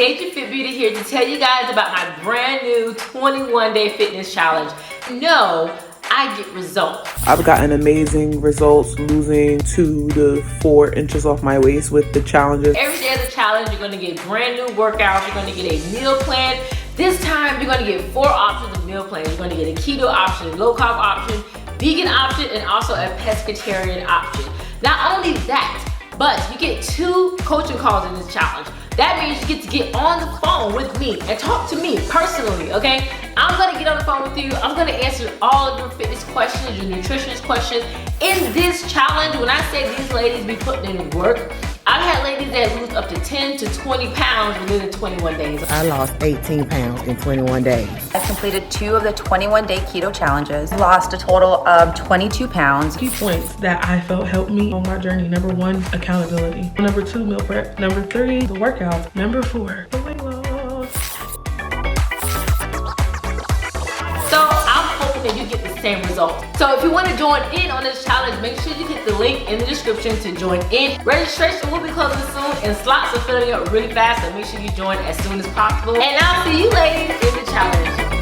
Deja Fit Beauty here to tell you guys about my brand new 21-day fitness challenge. No, I get results. I've gotten amazing results, losing 2 to 4 inches off my waist with the challenges. Every day of the challenge, you're gonna get brand new workouts. You're gonna get a meal plan. This time, you're gonna get 4 options of meal plans. You're gonna get a keto option, low carb option, vegan option, and also a pescatarian option. Not only that, but you get 2 coaching calls in this challenge. That means you get to get on the phone with me and talk to me personally, okay? I'm gonna get on the phone with you. I'm gonna answer all of your fitness questions, your nutritionist questions. In this challenge, when I say these ladies be putting in work, I've had ladies that lose up to 10 to 20 pounds within the 21 days. I lost 18 pounds in 21 days. I completed 2 of the 21-day keto challenges, lost a total of 22 pounds. Key points that I felt helped me on my journey. Number 1, accountability. Number 2, meal prep. Number 3, the workouts. Number 4, the weight loss. So I'm hoping that you get the same result. So if you want to join in on this challenge, make sure you hit the link in the description to join in. Registration will be closing soon and slots are filling up really fast, so make sure you join as soon as possible. And I'll see you ladies in the challenge.